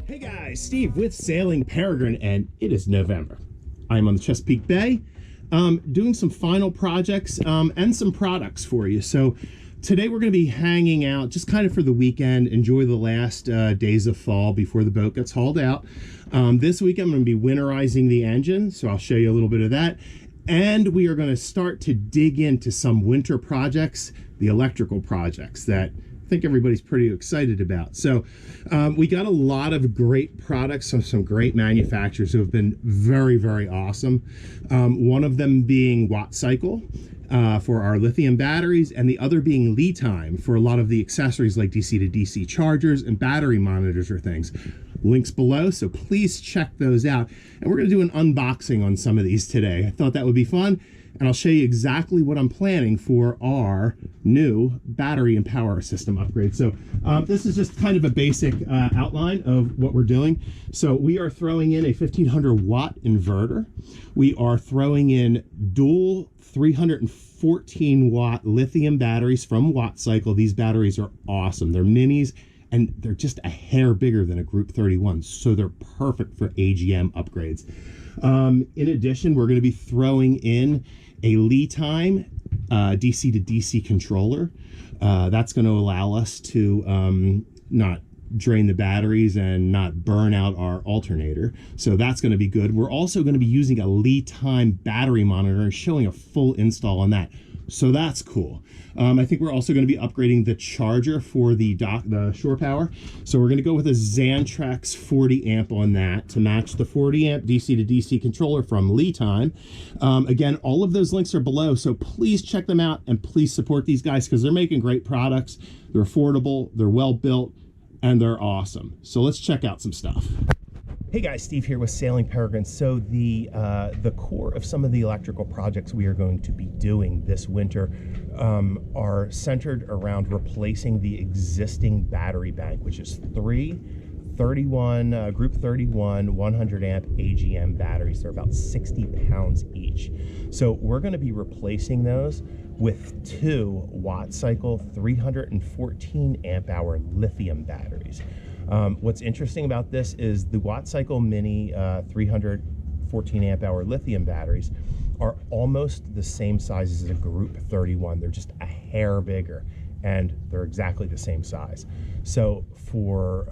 Hey guys, Steve with Sailing Peregrine, and it is November. I'm on the Chesapeake Bay, doing some final projects and some products for you. So today we're going to be hanging out just kind of for the weekend, enjoy the last days of fall before the boat gets hauled out. This week I'm going to be winterizing the engine, so I'll show you a little bit of that. And we are going to start to dig into some winter projects, the electrical projects that I think everybody's pretty excited about. So we got a lot of great products from some great manufacturers who have been very, very awesome. One of them being Wattcycle for our lithium batteries, and the other being LiTime for a lot of the accessories like DC to DC chargers and battery monitors or things. Links below, so please check those out. And we're going to do an unboxing on some of these today. I thought that would be fun. And I'll show you exactly what I'm planning for our new battery and power system upgrade. So this is just kind of a basic outline of what we're doing. So we are throwing in a 1500 watt inverter. We are throwing in dual 314 watt lithium batteries from Wattcycle. These batteries are awesome. They're minis and they're just a hair bigger than a Group 31. So they're perfect for AGM upgrades. In addition, we're going to be throwing in a LiTime DC to DC controller. That's going to allow us to not drain the batteries and not burn out our alternator. So that's going to be good. We're also going to be using a LiTime battery monitor and showing a full install on that. So that's cool. I think we're also going to be upgrading the charger for the shore power. So we're going to go with a Xantrex 40 amp on that to match the 40 amp DC to DC controller from LiTime. Again, all of those links are below, so please check them out and please support these guys because they're making great products. They're affordable, they're well built, and they're awesome. So let's check out some stuff. Hey guys, Steve here with Sailing Peregrine. So the core of some of the electrical projects we are going to be doing this winter are centered around replacing the existing battery bank, which is three 31 Group 31 100 amp AGM batteries. They're about 60 pounds each. So we're going to be replacing those with two Wattcycle 314 amp hour lithium batteries. What's interesting about this is the Wattcycle Mini 314 amp hour lithium batteries are almost the same size as a Group 31. They're just a hair bigger, and they're exactly the same size. So for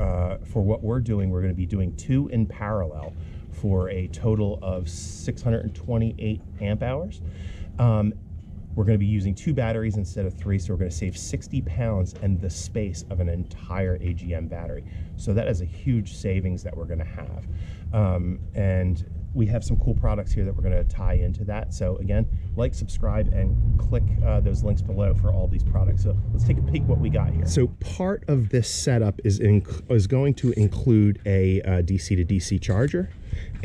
what we're doing, we're going to be doing two in parallel for a total of 628 amp hours. We're going to be using two batteries instead of three, so we're going to save 60 pounds and the space of an entire AGM battery. So that is a huge savings that we're going to have. And we have some cool products here that we're going to tie into that. So again, like, subscribe, and click those links below for all these products. So let's take a peek what we got here. So part of this setup is going to include a DC to DC charger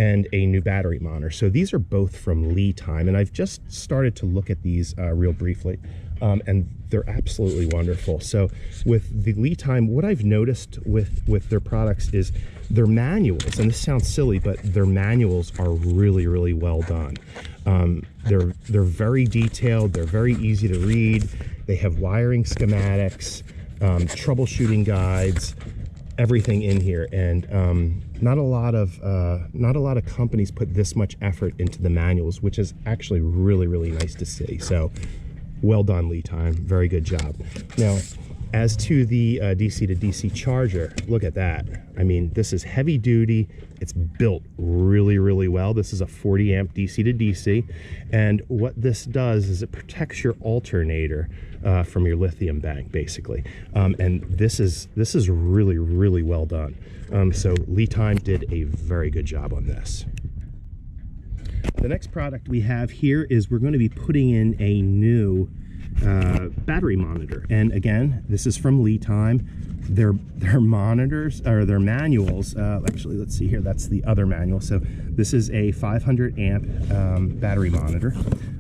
and a new battery monitor. So these are both from LiTime, and I've just started to look at these real briefly, and they're absolutely wonderful. So with the LiTime, what I've noticed with their products is their manuals, and this sounds silly, but their manuals are really, really well done. They're very detailed, they're very easy to read, they have wiring schematics, troubleshooting guides, everything in here, and not a lot of companies put this much effort into the manuals, which is actually really, really nice to see. So well done, LiTime, very good job. Now, as to the DC to DC charger, look at that. I mean, this is heavy duty. It's built really, really well. This is a 40 amp DC to DC. And what this does is it protects your alternator from your lithium bank, basically. And this is really, really well done. So LiTime did a very good job on this. The next product we have here is we're going to be putting in a new battery monitor, and again, this is from LiTime. Their monitors, or their manuals, actually, let's see here, that's the other manual. So this is a 500 amp battery monitor,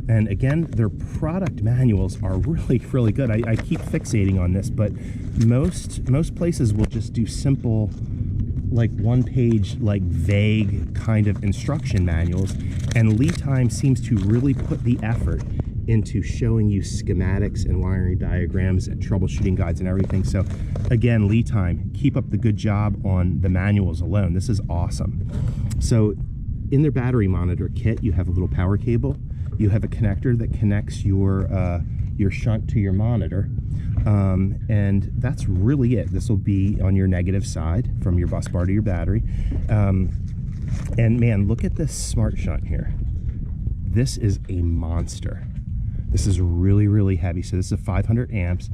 and again, their product manuals are really, really good. I keep fixating on this, but most places will just do simple, like one page, like vague kind of instruction manuals, and LiTime seems to really put the effort into showing you schematics and wiring diagrams and troubleshooting guides and everything. So again, LiTime, keep up the good job on the manuals alone. This is awesome. So in their battery monitor kit, you have a little power cable. You have a connector that connects your shunt to your monitor. And that's really it. This will be on your negative side from your bus bar to your battery. And man, look at this smart shunt here. This is a monster. This is really, really heavy. So this is 500 amps.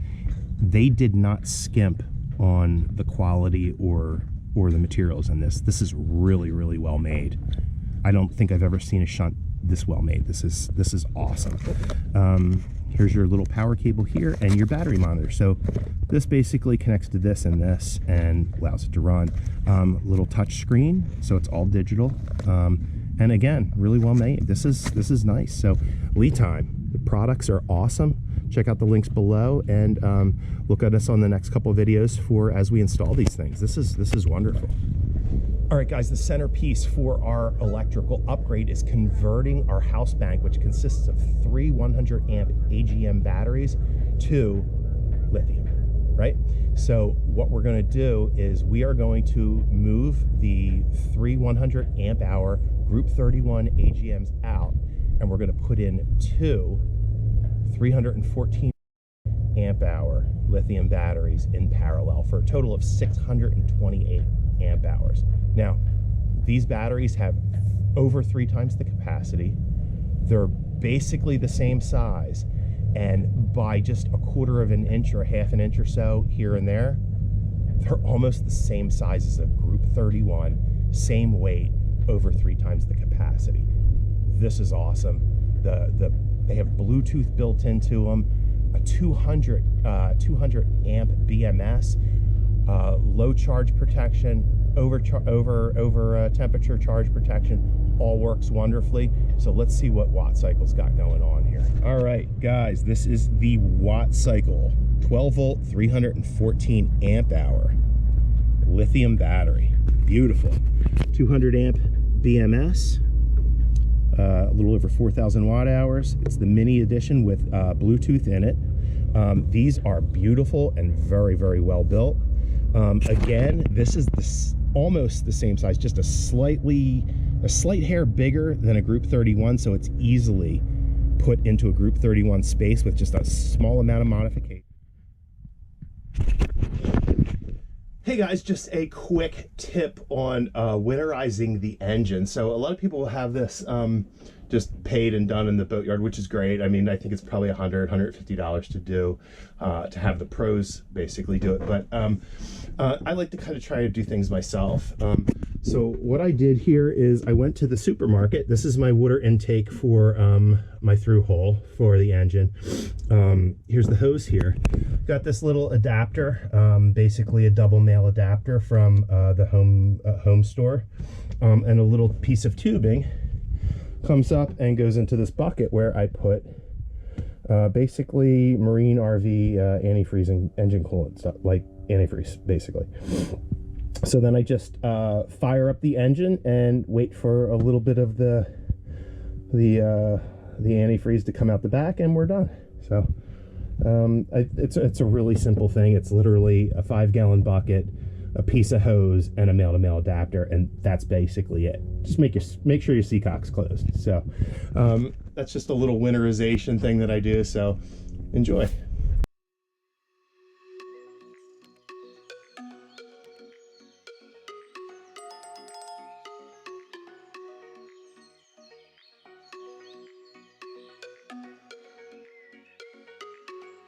They did not skimp on the quality or the materials in this. This is really, really well made. I don't think I've ever seen a shunt this well made. This is awesome. Here's your little power cable here and your battery monitor. So this basically connects to this and allows it to run. Little touch screen, so it's all digital. And again, really well made. This is nice. So LiTime, the products are awesome. Check out the links below and look at us on the next couple of videos for as we install these things. This is wonderful. All right, guys, the centerpiece for our electrical upgrade is converting our house bank, which consists of 3 100 amp AGM batteries, to lithium, right? So what we're going to do is we are going to move the 3 100 amp hour Group 31 AGMs out, and we're going to put in 2 314 amp hour lithium batteries in parallel for a total of 628 amp hours. Now, these batteries have over 3 times the capacity. They're basically the same size, and by just a quarter of an inch or a half an inch or so here and there, they're almost the same size as a Group 31, same weight, over 3 times the capacity. This is awesome. They have Bluetooth built into them, a 200 amp BMS, low charge protection, over temperature charge protection, all works wonderfully. So let's see what Wattcycle's got going on here. All right, guys, this is the Wattcycle 12 volt 314 amp hour lithium battery. Beautiful. 200 amp BMS, a little over 4,000 watt hours. It's the mini edition with Bluetooth in it. These are beautiful and very, very well built. Again, this is almost the same size, just a slight hair bigger than a Group 31, so it's easily put into a Group 31 space with just a small amount of modification. Hey guys, just a quick tip on winterizing the engine. So a lot of people will have this just paid and done in the boatyard, which is great. I mean, I think it's probably $100, $150 to do, to have the pros basically do it. But I like to kind of try to do things myself. So what I did here is I went to the supermarket. This is my water intake for my through hole for the engine. Here's the hose here. Got this little adapter, basically a double male adapter from the home store, and a little piece of tubing comes up and goes into this bucket where I put basically marine RV antifreeze and engine coolant stuff, like antifreeze basically. So then I just fire up the engine and wait for a little bit of the antifreeze to come out the back, and we're done. So it's a really simple thing. It's literally a 5-gallon bucket, a piece of hose, and a male-to-male adapter, and that's basically it. Just make sure your seacock's closed. So that's just a little winterization thing that I do. So enjoy.